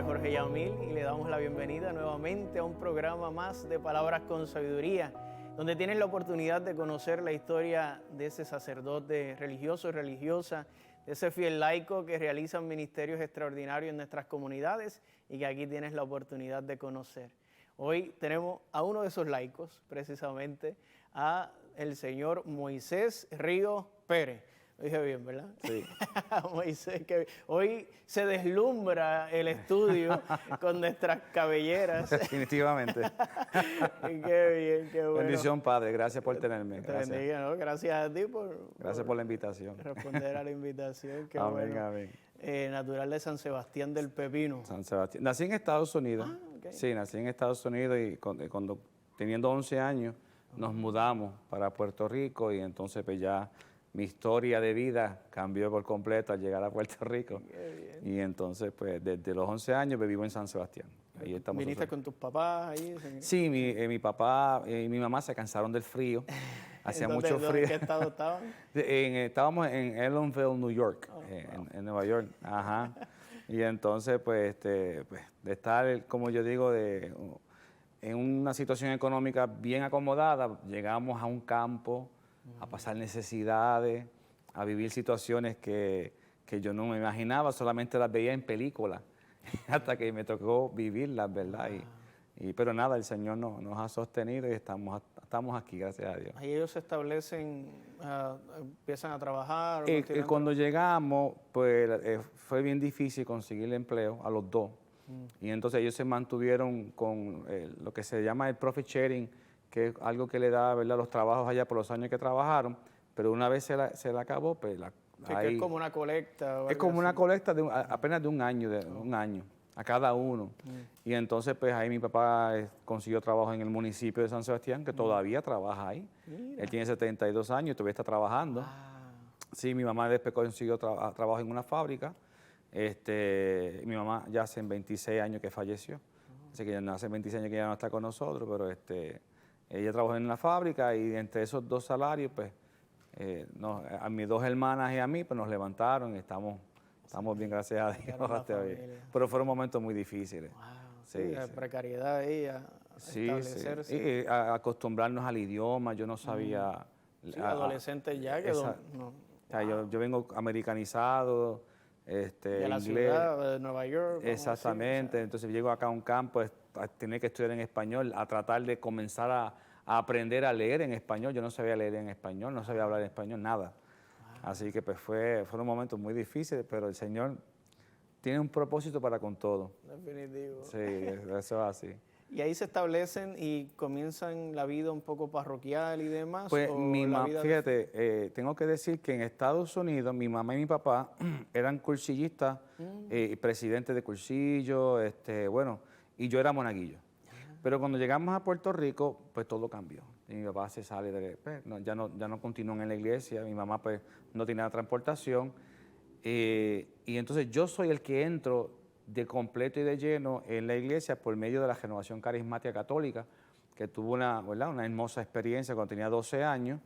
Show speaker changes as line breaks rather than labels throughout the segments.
Jorge Yamil y le damos la bienvenida nuevamente a un programa más de Palabras con Sabiduría, donde tienes la oportunidad de conocer la historia de ese sacerdote religioso y religiosa, de ese fiel laico que realizan ministerios extraordinarios en nuestras comunidades y que aquí tienes la oportunidad de conocer. Hoy tenemos a uno de esos laicos, precisamente, a el señor Moisés Ríos Pérez. Lo dije bien, ¿verdad?
Sí.
Moisés, que hoy se deslumbra el estudio con nuestras cabelleras.
Definitivamente.
Qué bien, qué bueno.
Bendición, Padre. Gracias por tenerme.
Te
Gracias.
bendiga, ¿no? Gracias a ti
Gracias por la invitación.
responder a la invitación. Qué
Amén,
bueno.
amén.
Natural de San Sebastián del Pepino.
San Sebastián. Nací en Estados Unidos.
Okay.
Sí, nací en Estados Unidos y cuando teniendo 11 años nos mudamos para Puerto Rico y entonces pues ya mi historia de vida cambió por completo al llegar a Puerto Rico. Y entonces, pues, desde los 11 años vivo en San Sebastián. Ahí estamos.
¿Viniste con tus papás ahí?
Sí, mi papá y mi mamá se cansaron del frío. Hacía mucho frío.
¿En qué estado estaban?
Estábamos en Ellenville, New York, en Nueva York. Ajá. Y entonces, pues, de estar, como yo digo, en una situación económica bien acomodada, llegamos a un campo a pasar necesidades, a vivir situaciones que yo no me imaginaba, solamente las veía en películas, hasta que me tocó vivirlas, ¿verdad? Pero nada, el Señor nos ha sostenido y estamos aquí, gracias a Dios.
Ahí ellos se establecen, empiezan a trabajar.
Cuando llegamos, pues fue bien difícil conseguir empleo a los dos. Y entonces ellos se mantuvieron con lo que se llama el profit sharing, que es algo que le da, ¿verdad?, los trabajos allá por los años que trabajaron, pero una vez se la acabó, pues
que es como una colecta.
Es como una colecta apenas de un año, a cada uno. Y entonces, pues ahí mi papá consiguió trabajo en el municipio de San Sebastián, que todavía trabaja ahí. Mira. Él tiene 72 años y todavía está trabajando. Sí, mi mamá después consiguió trabajo en una fábrica. Mi mamá ya hace 26 años que falleció. Así que ya hace 26 años que ya no está con nosotros, pero ella trabajó en la fábrica y entre esos dos salarios, pues, a mis dos hermanas y a mí, pues nos levantaron y estamos bien, gracias a Dios. Pero fueron momentos muy difíciles.
Wow, sí, la precariedad ahí, establecerse.
Sí, y a acostumbrarnos al idioma, yo no sabía.
Sí, adolescentes ya que
yo vengo americanizado,
de la
inglés,
ciudad de Nueva York.
Exactamente, entonces llego acá a un campo a tener que estudiar en español, a tratar de comenzar a aprender a leer en español. Yo no sabía leer en español, no sabía hablar en español, nada. Así que pues fueron momentos muy difíciles, pero el Señor tiene un propósito para con todo.
Definitivo.
Sí, eso es así.
¿Y ahí se establecen y comienzan la vida un poco parroquial y demás?
Pues fíjate, tengo que decir que en Estados Unidos mi mamá y mi papá eran cursillistas, presidentes de cursillo, y yo era monaguillo. Pero cuando llegamos a Puerto Rico, pues todo cambió. Y mi papá se sale ya no continúan en la iglesia, mi mamá pues no tenía transportación. Y entonces yo soy el que entro de completo y de lleno en la iglesia por medio de la Renovación Carismática Católica, que tuvo una hermosa experiencia cuando tenía 12 años.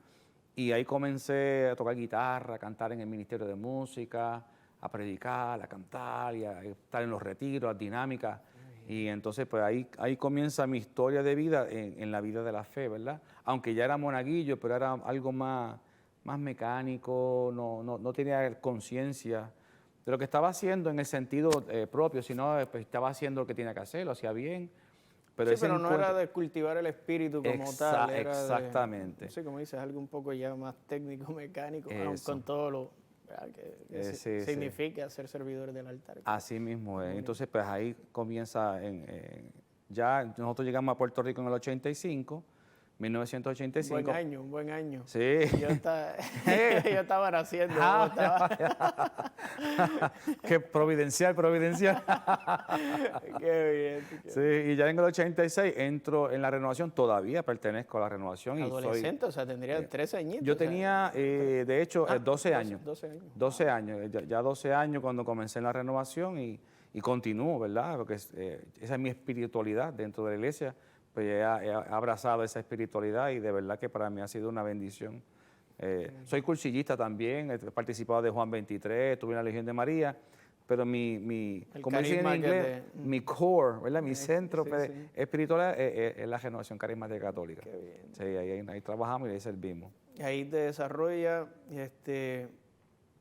Y ahí comencé a tocar guitarra, a cantar en el Ministerio de Música, a predicar, a cantar y a estar en los retiros, las dinámicas. Y entonces, pues ahí comienza mi historia de vida en la vida de la fe, ¿verdad? Aunque ya era monaguillo, pero era algo más mecánico, no tenía conciencia de lo que estaba haciendo en el sentido propio, sino pues, estaba haciendo lo que tenía que hacer, lo hacía bien.
Pero no era de cultivar el espíritu como tal. Era
exactamente.
Sí, como dices, algo un poco ya más técnico, mecánico, con todo lo que significa ser servidores del altar.
Así mismo es. Entonces, pues ahí comienza, ya nosotros llegamos a Puerto Rico en el 85, 1985.
Un buen año.
Sí.
Yo estaba naciendo.
Qué providencial.
Qué bien.
Sí, y ya en el 86 entro en la renovación, todavía pertenezco a la renovación.
Adolescente, o sea, tendría 13 añitos.
Yo tenía, de hecho, 12 años.
12 años.
12 años, ya 12 años cuando comencé en la renovación y continúo, ¿verdad? Porque esa es mi espiritualidad dentro de la iglesia. Pues he abrazado esa espiritualidad y de verdad que para mí ha sido una bendición. Soy cursillista también, he participado de Juan 23, estuve en la Legión de María, pero mi
El
como dicen en
carisma que
inglés, mi core, ¿verdad? Mi centro
sí,
pues,
sí.
espiritual es la Renovación Carismática Católica.
Qué bien.
Sí, ahí trabajamos y ahí servimos.
Ahí te desarrollas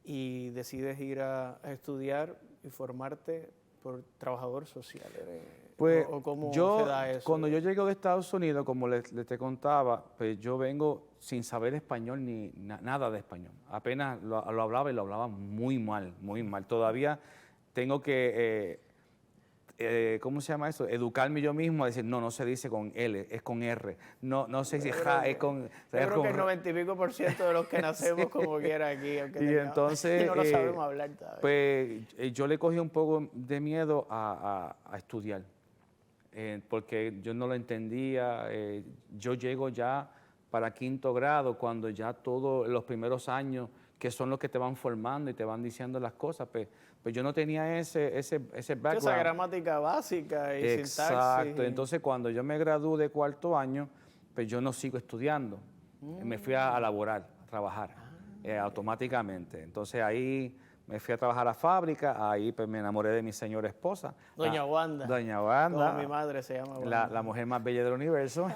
y decides ir a estudiar y formarte por trabajador social.
Pues
¿O cómo se
yo,
da eso?
cuando yo llego de Estados Unidos, como les te contaba, pues yo vengo sin saber español ni nada de español. Apenas lo hablaba y lo hablaba muy mal, muy mal. Todavía tengo que, ¿cómo se llama eso? Educarme yo mismo a decir, no se dice con L, es con R. No se dice ja, es con...
Yo creo que el 90% de los que nacemos como quiera aquí, aunque
Y entonces,
no lo sabemos hablar todavía.
pues yo le cogí un poco de miedo a estudiar, porque yo no lo entendía. Yo llego ya para quinto grado, cuando ya todos los primeros años, que son los que te van formando y te van diciendo las cosas, pues yo no tenía ese background.
Esa gramática básica y sintaxis.
Exacto. Entonces, cuando yo me gradué de cuarto año, pues yo no sigo estudiando. Me fui a laborar, a trabajar, automáticamente. Entonces, ahí me fui a trabajar a la fábrica, ahí pues me enamoré de mi señora esposa.
Doña Wanda.
Doña Wanda.
Como mi madre se llama Wanda.
La mujer más bella del universo.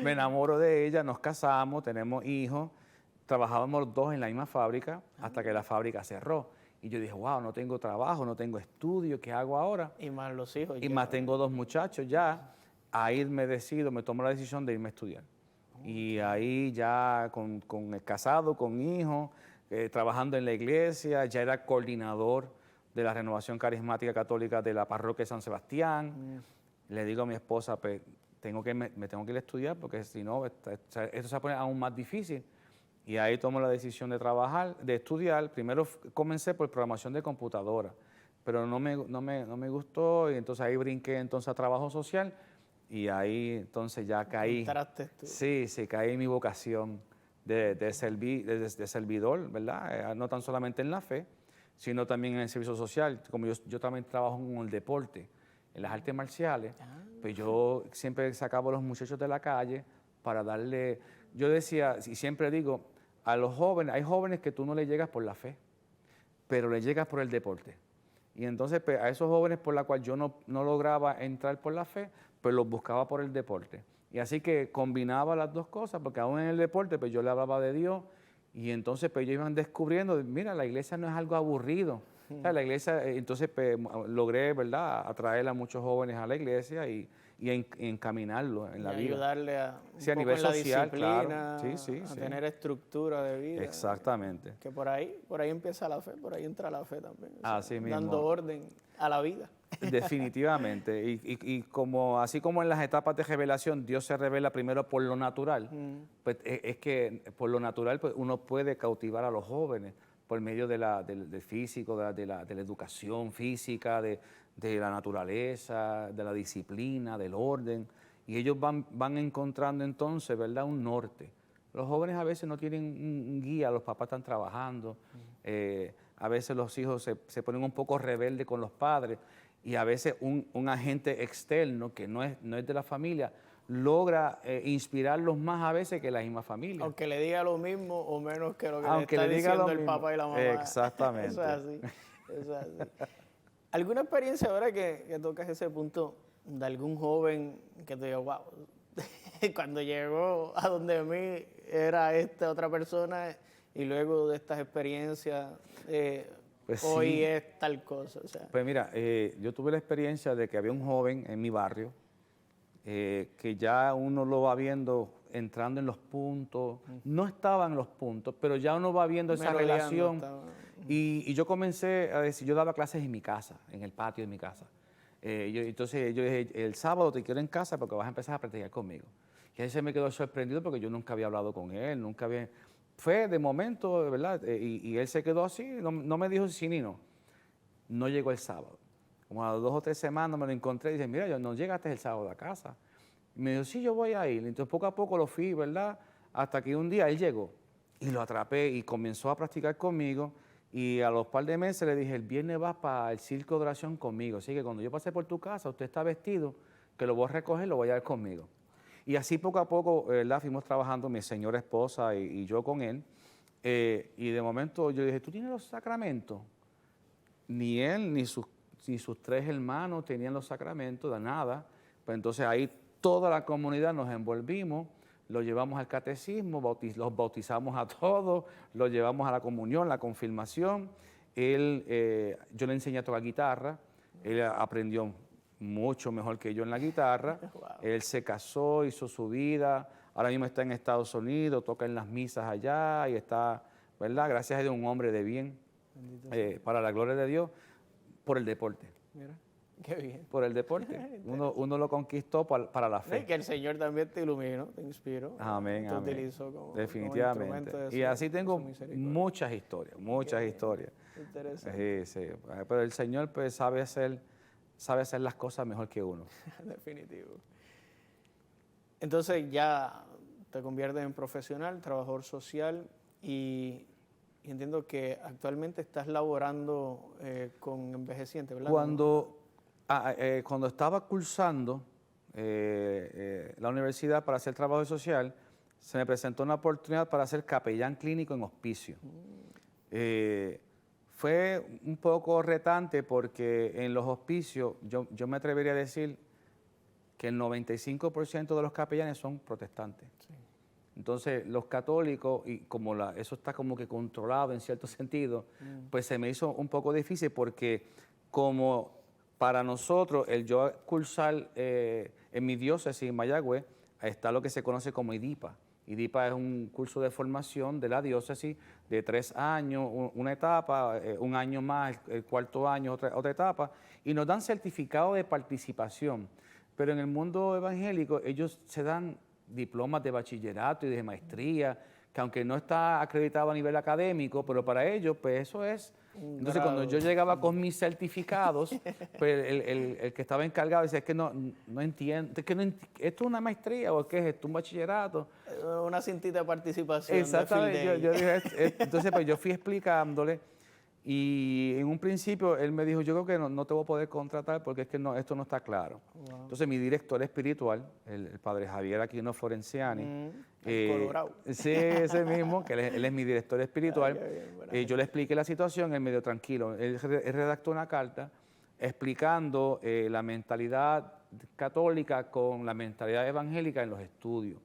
Me enamoro de ella, nos casamos, tenemos hijos. Trabajábamos los dos en la misma fábrica hasta que la fábrica cerró. Y yo dije, wow, no tengo trabajo, no tengo estudio, ¿qué hago ahora?
Y más los hijos.
Y más tengo dos muchachos ya. Ahí me tomo la decisión de irme a estudiar. Y ahí ya con el casado, con hijos, trabajando en la iglesia, ya era coordinador de la Renovación Carismática Católica de la parroquia de San Sebastián. Le digo a mi esposa, pues me tengo que ir a estudiar porque si no, esto se va a poner aún más difícil. Y ahí tomo la decisión de trabajar, de estudiar. Primero comencé por programación de computadora, pero no me gustó, y entonces ahí brinqué entonces a trabajo social y ahí entonces ya caí.
Entraste tú.
Sí, caí en mi vocación de servidor, ¿verdad? No tan solamente en la fe, sino también en el servicio social. Como yo también trabajo en el deporte, en las artes marciales, pues yo siempre sacaba a los muchachos de la calle para darle... Yo decía, y siempre digo, a los jóvenes, hay jóvenes que tú no les llegas por la fe, pero les llegas por el deporte. Y entonces pues, a esos jóvenes por la cual yo no lograba entrar por la fe, pues los buscaba por el deporte. Y así que combinaba las dos cosas, porque aún en el deporte pues yo le hablaba de Dios, y entonces pues ellos iban descubriendo, mira, la iglesia no es algo aburrido. O sea, la iglesia, entonces pues, logré, ¿verdad?, atraer a muchos jóvenes a la iglesia y encaminarlo en la
y
vida.
ayudarle a
nivel social,
disciplina,
claro. Sí.
a tener estructura de vida.
Exactamente.
Que por ahí empieza la fe, por ahí entra la fe también.
Así mismo.
Dando orden a la vida.
Definitivamente. Y así como en las etapas de revelación, Dios se revela primero por lo natural, pues es que por lo natural pues, uno puede cautivar a los jóvenes por medio del físico, de la educación física, de la naturaleza, de la disciplina, del orden, y ellos van encontrando entonces, ¿verdad?, un norte. Los jóvenes a veces no tienen un guía, los papás están trabajando, a veces los hijos se ponen un poco rebeldes con los padres, y a veces un agente externo que no es de la familia logra inspirarlos más a veces que la misma familia.
Aunque le diga lo mismo o menos que lo que
Aunque
le está
le diga
diciendo
lo
el
mismo.
papá y la mamá.
Exactamente.
Eso es así. ¿Alguna experiencia ahora que tocas ese punto de algún joven que te diga, wow, cuando llegó a donde mí era esta otra persona y luego de estas experiencias
Pues
hoy
sí.
es tal cosa? O sea,
Pues mira, yo tuve la experiencia de que había un joven en mi barrio que ya uno lo va viendo entrando en los puntos, no estaba en los puntos, pero ya uno va viendo esa
merodeando,
relación.
estaba.
Y yo comencé a decir, yo daba clases en mi casa, en el patio de mi casa. Entonces yo dije, el sábado te quiero en casa porque vas a empezar a practicar conmigo. Y ahí se me quedó sorprendido porque yo nunca había hablado con él, nunca había... Fue de momento, ¿verdad? Y él se quedó así, no me dijo sí ni no. No llegó el sábado. Como a 2 o 3 semanas me lo encontré y dije, mira, no llegaste el sábado a casa. Y me dijo, sí, yo voy a ir. Entonces poco a poco lo fui, ¿verdad? Hasta que un día él llegó y lo atrapé y comenzó a practicar conmigo. Y a los par de meses le dije, el viernes vas para el circo de oración conmigo. Así que cuando yo pase por tu casa, usted está vestido, que lo voy a recoger, lo voy a llevar conmigo. Y así poco a poco, ¿verdad? Fuimos trabajando, mi señora esposa y yo con él. Y de momento yo dije, ¿tú tienes los sacramentos? ni él ni sus tres hermanos tenían los sacramentos, de nada. Pues entonces ahí toda la comunidad nos envolvimos, lo llevamos al catecismo, los bautizamos a todos, los llevamos a la comunión, la confirmación. Yo le enseñé a tocar guitarra, él aprendió mucho mejor que yo en la guitarra.
Wow.
Él se casó, hizo su vida, ahora mismo está en Estados Unidos, toca en las misas allá y está, ¿verdad? Gracias a Dios, un hombre de bien, para la gloria de Dios, por el deporte.
Mira, qué bien.
Por el deporte. Uno lo conquistó para la fe.
Y que el Señor también te iluminó, te inspiró.
Amén,
te
amén.
utilizó como
Definitivamente.
instrumento de
Y así
de
tengo
su misericordia.
muchas historias, muchas
Qué
historias.
Interesante.
Sí, sí. Pero el Señor pues sabe hacer las cosas mejor que uno.
Definitivo. Entonces ya te conviertes en profesional, trabajador social y entiendo que actualmente estás laborando con envejecientes, ¿verdad?
Cuando estaba cursando la universidad para hacer trabajo social, se me presentó una oportunidad para ser capellán clínico en hospicio. Fue un poco retante porque en los hospicios, yo me atrevería a decir que el 95% de los capellanes son protestantes.
Sí.
Entonces, los católicos, y como eso está como que controlado en cierto sentido, pues se me hizo un poco difícil porque como para nosotros, el yo cursar en mi diócesis, en Mayagüez, está lo que se conoce como IDIPA. IDIPA es un curso de formación de la diócesis de 3 años, una etapa, un año más, el cuarto año, otra etapa, y nos dan certificado de participación. Pero en el mundo evangélico ellos se dan diplomas de bachillerato y de maestría, que aunque no está acreditado a nivel académico, pero para ellos, pues eso es. Entonces, cuando yo llegaba con mis certificados, pues el que estaba encargado decía, es que no entiendo, ¿esto es una maestría o qué es esto, un bachillerato?
Una cintita de participación.
Exactamente, yo dije, entonces pues yo fui explicándole y en un principio él me dijo, yo creo que no te voy a poder contratar porque es que esto no está claro.
Wow.
Entonces mi director espiritual, el padre Javier Aquino Florenciani,
Colorado.
sí, ese mismo, que él es mi director espiritual, yo le expliqué la situación, él medio tranquilo, él redactó una carta explicando la mentalidad católica con la mentalidad evangélica en los estudios.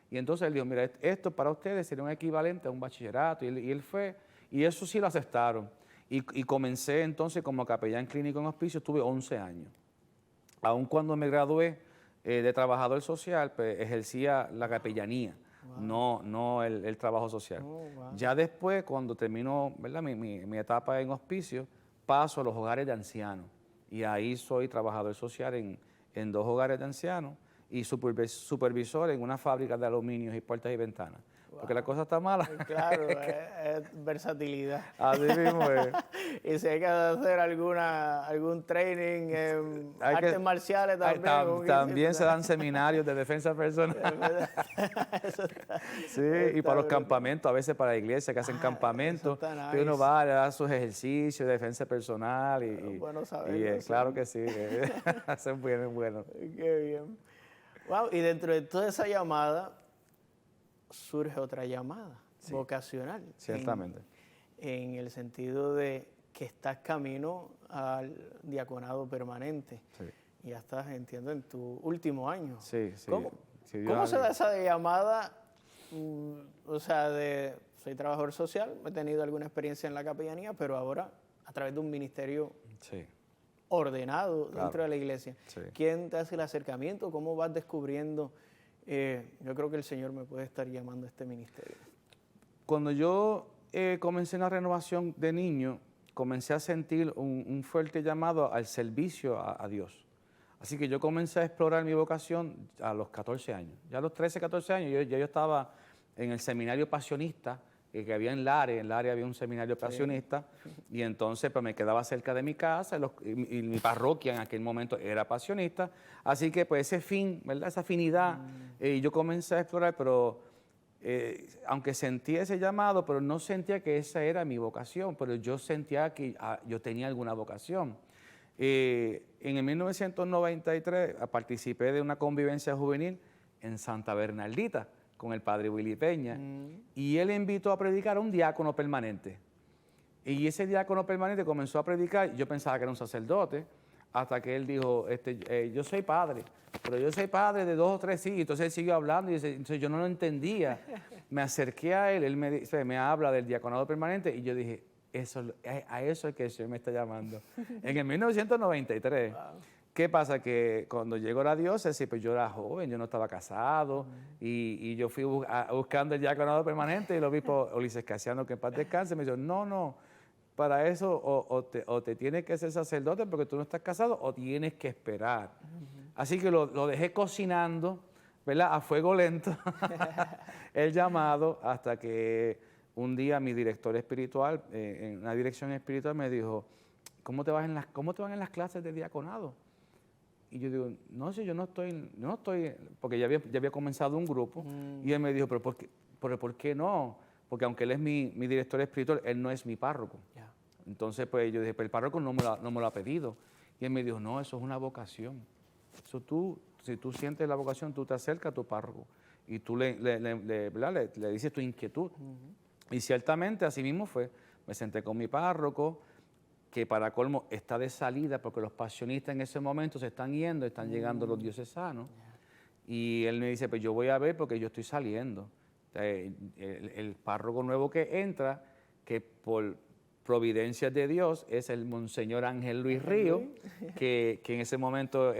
Y entonces él dijo, mira, esto para ustedes sería un equivalente a un bachillerato, y él fue, y eso sí lo aceptaron. Y comencé entonces como capellán clínico en hospicio, estuve 11 años. Aun cuando me gradué de trabajador social, pues ejercía la capellanía, no el trabajo social.
Wow.
Ya después, cuando termino, ¿verdad?, mi etapa en hospicio, paso a los hogares de ancianos. Y ahí soy trabajador social en 2 hogares de ancianos y supervisor en una fábrica de aluminios y puertas y ventanas. Porque la cosa está mala.
Claro, es versatilidad.
Así mismo es.
Y si hay que hacer algún training en artes marciales también.
También se dan seminarios de defensa personal. Sí, y para los campamentos, a veces para la iglesia que hacen campamentos,
nice.
que uno va a dar sus ejercicios de defensa personal.
Bueno saberlo,
claro que sí, eso es bueno.
Qué bien. Wow, y dentro de toda esa llamada surge otra llamada vocacional.
Ciertamente.
En el sentido de que estás camino al diaconado permanente.
Sí.
Y ya estás, entiendo, en tu último año.
Sí.
¿Cómo se da esa llamada? O sea, soy trabajador social, he tenido alguna experiencia en la capellanía, pero ahora a través de un ministerio ordenado dentro de la iglesia. Sí. ¿Quién te hace el acercamiento? ¿Cómo vas descubriendo? Yo creo que el Señor me puede estar llamando a este ministerio. Cuando
yo comencé en la renovación de niño, comencé a sentir un fuerte llamado al servicio a Dios. Así que yo comencé a explorar mi vocación a los 14 años. Ya a los 13, 14 años yo estaba en el seminario pasionista que había en Lares. En Lares había un seminario pasionista y entonces pues, me quedaba cerca de mi casa y mi parroquia en aquel momento era pasionista. Así que pues ese fin, ¿verdad?, esa afinidad, yo comencé a explorar, pero aunque sentía ese llamado, pero no sentía que esa era mi vocación, pero yo sentía que yo tenía alguna vocación. En el 1993 participé de una convivencia juvenil en Santa Bernardita con el padre Willy Peña y él invitó a predicar a un diácono permanente. Y ese diácono permanente comenzó a predicar, y yo pensaba que era un sacerdote, hasta que él dijo, yo soy padre, pero yo soy padre de 2 o 3 hijos. Entonces él siguió hablando y entonces yo no lo entendía. Me acerqué a él, me habla del diaconado permanente y yo dije, a eso es que el Señor me está llamando. En el 1993. Wow. ¿Qué pasa? Que cuando llegó a la diócesis, pues yo era joven, yo no estaba casado, y yo fui buscando el diaconado permanente, y el obispo Ulises Casiano, que en paz descanse, me dijo, no, para eso o te tienes que ser sacerdote porque tú no estás casado, o tienes que esperar. Así que lo dejé cocinando, ¿verdad? A fuego lento, el llamado, hasta que un día mi director espiritual, en una dirección espiritual, me dijo, ¿cómo te van en las clases de diaconado? Y yo digo, no, si yo no estoy, porque ya había comenzado un grupo, y él me dijo, ¿pero por qué no? Porque aunque él es mi director espiritual, él no es mi párroco. Yeah. Entonces, pues yo dije, pero el párroco no me lo ha pedido. Y él me dijo, no, eso es una vocación. Eso si tú sientes la vocación, tú te acercas a tu párroco y tú le dices tu inquietud. Y ciertamente así mismo fue. Me senté con mi párroco, que para colmo está de salida porque los pasionistas en ese momento se están yendo, están llegando los diocesanos. Y él me dice, pues yo voy a ver porque yo estoy saliendo. El párroco nuevo que entra, que por providencias de Dios es el Monseñor Ángel Luis Río, que en ese momento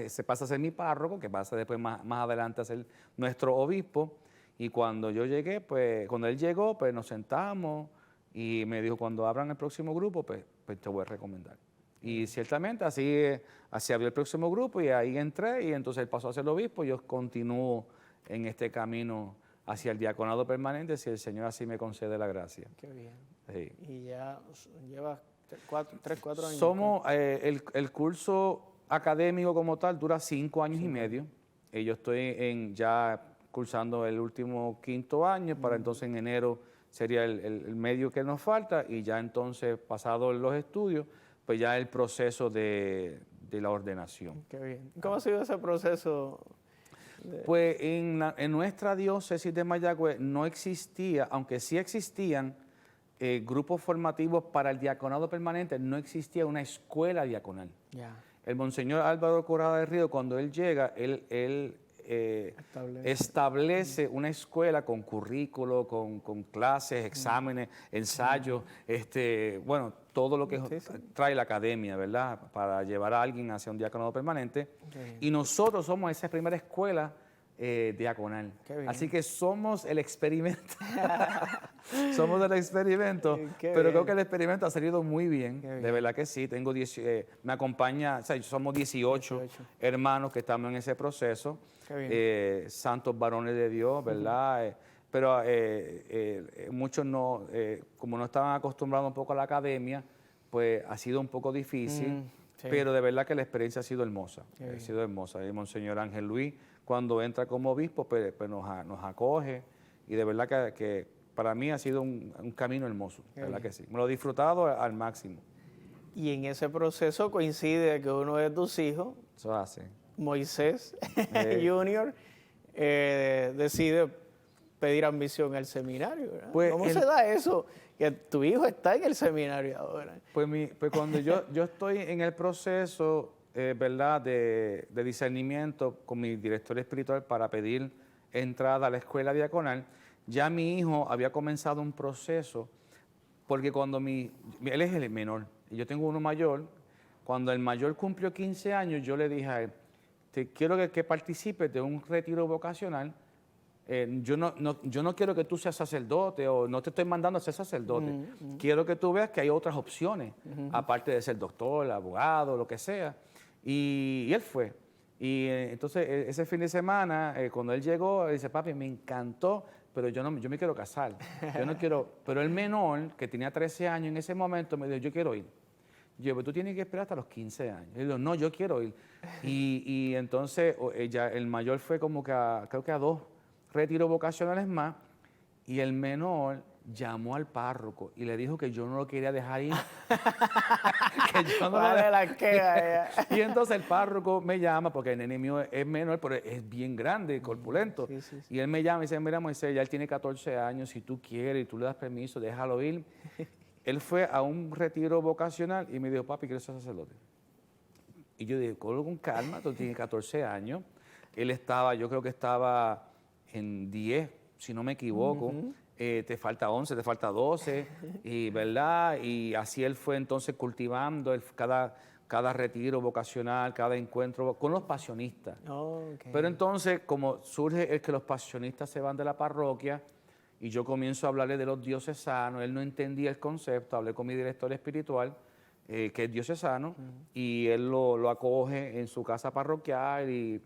se pasa a ser mi párroco, que pasa después más adelante a ser nuestro obispo. Y cuando yo llegué, pues cuando él llegó, pues nos sentamos y me dijo, cuando abran el próximo grupo, pues te voy a recomendar. Y ciertamente así abrió el próximo grupo y ahí entré, y entonces él pasó a ser obispo y yo continúo en este camino hacia el diaconado permanente si el Señor así me concede la gracia.
Qué bien.
Sí.
Y ya llevas 4 años.
El curso académico como tal dura 5 años y medio. Y yo estoy ya cursando el último 5º año, para entonces en enero sería el medio que nos falta, y ya entonces, pasados los estudios, pues ya el proceso de la ordenación.
Qué bien. ¿Cómo ha sido ese proceso?
Pues en nuestra diócesis de Mayagüez no existía, aunque sí existían grupos formativos para el diaconado permanente, no existía una escuela diaconal. Yeah. El Monseñor Álvaro Corrada del Río, cuando él llega, él establece una escuela con currículo, con clases, exámenes, ensayos, bueno, todo lo que trae la academia, ¿verdad? Para llevar a alguien hacia un diaconado permanente. Y nosotros somos esa primera escuela diaconal. Así que somos el experimento. Somos el experimento, pero creo que el experimento ha salido muy bien, de verdad que sí. Me acompaña, o sea, somos 18 hermanos que estamos en ese proceso, santos varones de Dios, ¿verdad? Pero muchos no, como no estaban acostumbrados un poco a la academia, pues ha sido un poco difícil, pero de verdad que la experiencia ha sido hermosa. Ha sido hermosa. El Monseñor Ángel Luis, cuando entra como obispo, pues nos acoge, y de verdad que para mí ha sido un camino hermoso, ¿verdad que sí? Me lo he disfrutado al máximo.
Y en ese proceso coincide que uno de tus hijos,
eso hace.
Moisés Junior, decide pedir admisión al seminario, ¿verdad? Pues ¿cómo se da eso? Que tu hijo está en el seminario ahora.
Pues cuando yo estoy en el proceso, ¿verdad?, de discernimiento con mi director espiritual para pedir entrada a la escuela diaconal, ya mi hijo había comenzado un proceso, porque cuando él es el menor, y yo tengo uno mayor, cuando el mayor cumplió 15 años, yo le dije a él, quiero que participes de un retiro vocacional. Yo no quiero que tú seas sacerdote, o no te estoy mandando a ser sacerdote. Quiero que tú veas que hay otras opciones, aparte de ser doctor, abogado, lo que sea. Y él fue. Y entonces ese fin de semana, cuando él llegó, él dice, papi, me encantó, pero yo me quiero casar. Yo no quiero. Pero el menor, que tenía 13 años en ese momento, me dijo, yo quiero ir. Yo, pero tú tienes que esperar hasta los 15 años. Él dijo, no, yo quiero ir. Y entonces el mayor fue como que creo que a 2 retiros vocacionales más, y el menor llamó al párroco y le dijo que yo no lo quería dejar ir. Que yo no y entonces el párroco me llama, porque el nene mío es menor, pero es bien grande, corpulento. Sí. Y él me llama y dice, mira, Moisés, ya él tiene 14 años, si tú quieres y tú le das permiso, déjalo ir. él fue a un retiro vocacional y me dijo, papi, quiero ser sacerdote. Y yo dije, con calma, tú tienes 14 años. Él estaba, yo creo que estaba en 10, si no me equivoco. Te falta 11, te falta 12, y, ¿verdad? Y así él fue entonces cultivando cada retiro vocacional, cada encuentro con los pasionistas. Pero entonces, como surge el que los pasionistas se van de la parroquia, y yo comienzo a hablarle de los diocesanos, él no entendía el concepto, hablé con mi director espiritual, que es diocesano, y él lo acoge en su casa parroquial y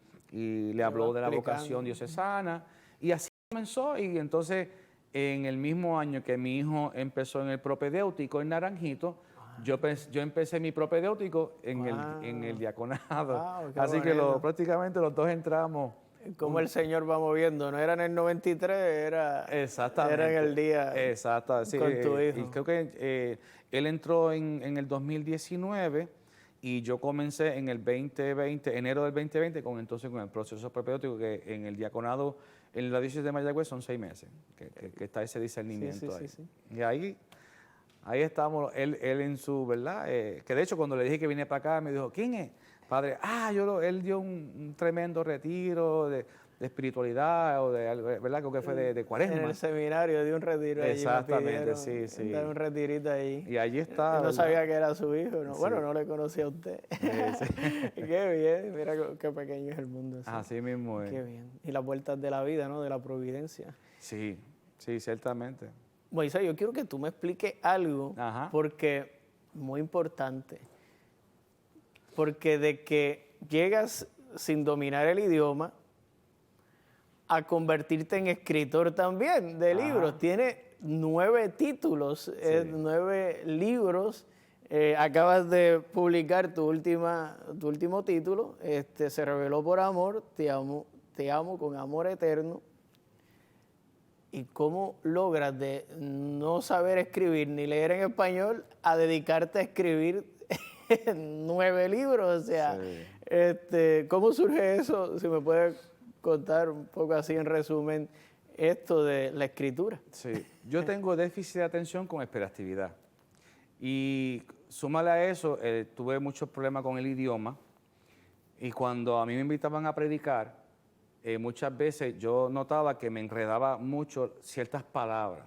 le habló de la vocación diocesana, y así comenzó. Y entonces, en el mismo año que mi hijo empezó en el propedéutico en Naranjito, yo empecé mi propedéutico en el diaconado. Así que prácticamente los dos entramos.
Como el Señor va moviendo, no era en el 93, era en el día.
Exacto, sí,
con tu hijo.
Y creo que él entró en el 2019 y yo comencé en el 2020, enero del 2020, con el proceso propedéutico, que en el diaconado en la diócesis de Mayagüez son 6 meses, que está ese discernimiento ahí. Sí. Y ahí estamos, él en su, ¿verdad? Que de hecho cuando le dije que vine para acá, me dijo, ¿quién es? Padre, él dio un tremendo retiro de espiritualidad, o de algo, ¿verdad? Creo que fue de Cuaresma.
En el seminario dio un retiro allí.
Exactamente, sí.
Dar un retirito allí.
Y allí está.
No sabía que era su hijo, ¿no? Sí. Bueno, no le conocía a usted.
Sí.
Qué bien, mira qué pequeño es el mundo. ¿Sí?
Así mismo es.
Qué bien. Y las vueltas de la vida, ¿no? De la providencia.
Sí, ciertamente.
Moisés, yo quiero que tú me expliques algo, porque muy importante. Porque de que llegas sin dominar el idioma a convertirte en escritor también de libros. Tiene 9 títulos, 9 libros. Acabas de publicar tu último título, Se reveló por amor, te amo con amor eterno. ¿Y cómo logras de no saber escribir ni leer en español a dedicarte a escribir 9 libros? O sea, ¿cómo surge eso? Si me puedes contar un poco así en resumen esto de la escritura.
Sí, yo tengo déficit de atención con hiperactividad. Y súmale a eso, tuve muchos problemas con el idioma. Y cuando a mí me invitaban a predicar, muchas veces yo notaba que me enredaba mucho ciertas palabras.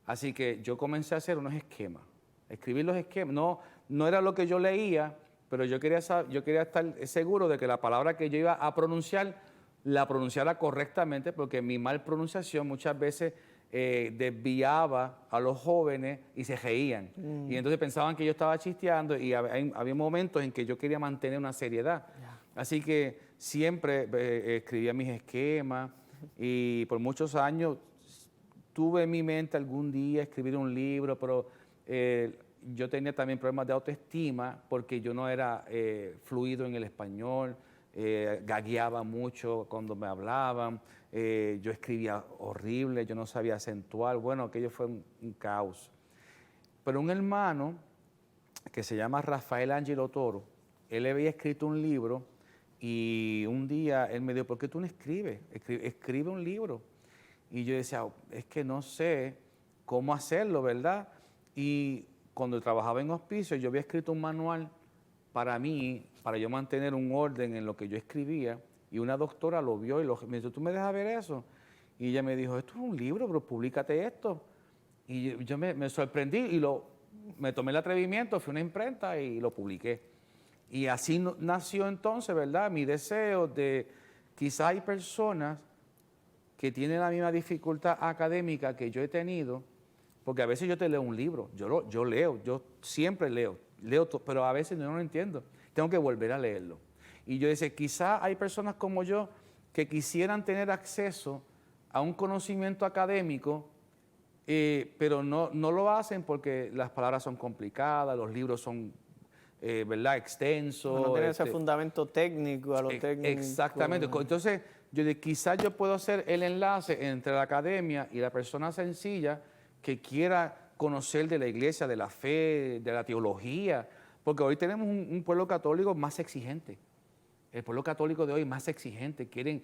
Así que yo comencé a hacer unos esquemas, escribir los esquemas. No era lo que yo leía, pero yo quería estar seguro de que la palabra que yo iba a pronunciar, la pronunciara correctamente, porque mi mal pronunciación muchas veces desviaba a los jóvenes y se reían. Y entonces pensaban que yo estaba chisteando, y había momentos en que yo quería mantener una seriedad. Así que siempre escribía mis esquemas, y por muchos años tuve en mi mente algún día escribir un libro, pero yo tenía también problemas de autoestima porque yo no era fluido en el español, gagueaba mucho cuando me hablaban, yo escribía horrible, yo no sabía acentuar. Bueno, aquello fue un caos. Pero un hermano que se llama Rafael Ángelo Toro, él había escrito un libro, y un día él me dijo, ¿por qué tú no escribes? Escribe un libro. Y yo decía, es que no sé cómo hacerlo, ¿verdad? Y cuando trabajaba en hospicio, yo había escrito un manual para mí, para yo mantener un orden en lo que yo escribía, y una doctora lo vio y me dijo, ¿tú me dejas ver eso? Y ella me dijo, esto es un libro, pero públicate esto. Y yo me sorprendí y me tomé el atrevimiento, fui a una imprenta y lo publiqué. Y así nació entonces, ¿verdad?, mi deseo de, quizá hay personas que tienen la misma dificultad académica que yo he tenido, porque a veces yo te leo un libro, yo leo, yo siempre leo, pero a veces yo no lo entiendo, tengo que volver a leerlo. Y yo decía, quizá hay personas como yo que quisieran tener acceso a un conocimiento académico, pero no lo hacen porque las palabras son complicadas, los libros son, ¿verdad?, extensos.
No tiene ese fundamento técnico a lo técnico.
Exactamente. Entonces, quizás yo puedo hacer el enlace entre la academia y la persona sencilla que quiera conocer de la iglesia, de la fe, de la teología, porque hoy tenemos un pueblo católico más exigente. El pueblo católico de hoy es más exigente, quieren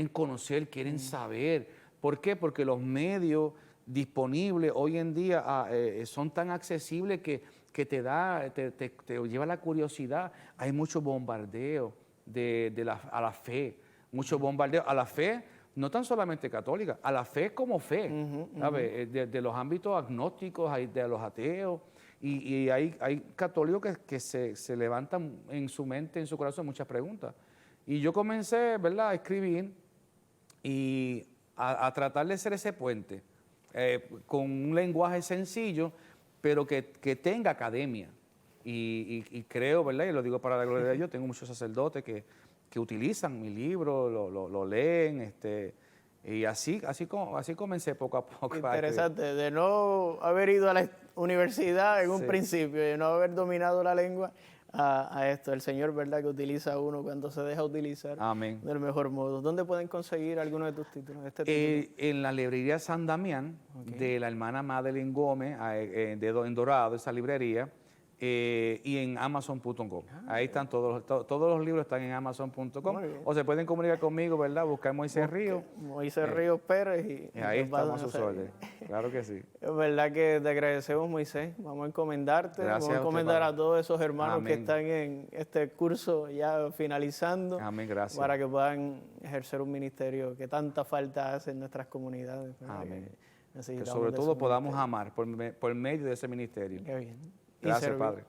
conocer, quieren saber. ¿Por qué? Porque los medios disponibles hoy en día son tan accesibles que te lleva la curiosidad. Hay mucho bombardeo a la fe, mucho bombardeo a la fe, no tan solamente católica, a la fe como fe, ¿sabes? De los ámbitos agnósticos, de los ateos, y hay católicos que se levantan en su mente, en su corazón, muchas preguntas. Y yo comencé, ¿verdad?, a escribir y a tratar de ser ese puente, con un lenguaje sencillo, pero que tenga academia. Y creo, ¿verdad?, y lo digo para la gloria de Dios, tengo muchos sacerdotes que utilizan mi libro, lo leen, y así comencé poco a poco.
Interesante, de no haber ido a la universidad en un principio, de no haber dominado la lengua, a esto. El Señor, ¿verdad?, que utiliza a uno cuando se deja utilizar.
Amén.
Del mejor modo. ¿Dónde pueden conseguir alguno de tus títulos?
En la librería San Damián, de la hermana Madeline Gómez, en Dorado, esa librería, y en Amazon.com. Ahí están todos los libros están en Amazon.com. O se pueden comunicar conmigo, ¿verdad? Buscar Moisés Ríos.
Moisés Ríos Pérez.
Y ahí estamos a sus órdenes. Claro que sí.
Es verdad que te agradecemos, Moisés. Vamos a encomendarte.
Gracias.
Vamos a encomendar a todos esos hermanos
Amén.
que están en este curso ya finalizando.
Amén, gracias.
Para que puedan ejercer un ministerio que tanta falta hace en nuestras comunidades.
Amén. Que sobre todo podamos amar por medio de ese ministerio.
Qué bien.
Gracias, Padre.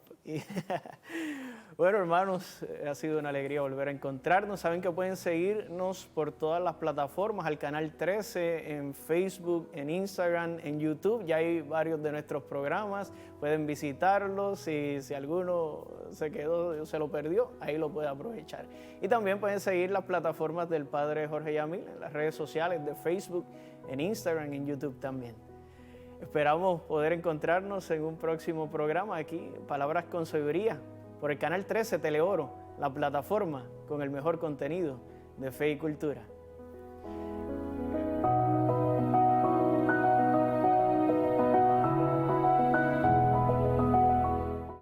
Bueno, hermanos, ha sido una alegría volver a encontrarnos. Saben que pueden seguirnos por todas las plataformas, al Canal 13, en Facebook, en Instagram, en YouTube. Ya hay varios de nuestros programas. Pueden visitarlos y si alguno se quedó o se lo perdió, ahí lo puede aprovechar. Y también pueden seguir las plataformas del Padre Jorge Yamil en las redes sociales de Facebook, en Instagram, en YouTube también. Esperamos poder encontrarnos en un próximo programa aquí, Palabras con Sabiduría, por el Canal 13 Teleoro, la plataforma con el mejor contenido de fe y cultura.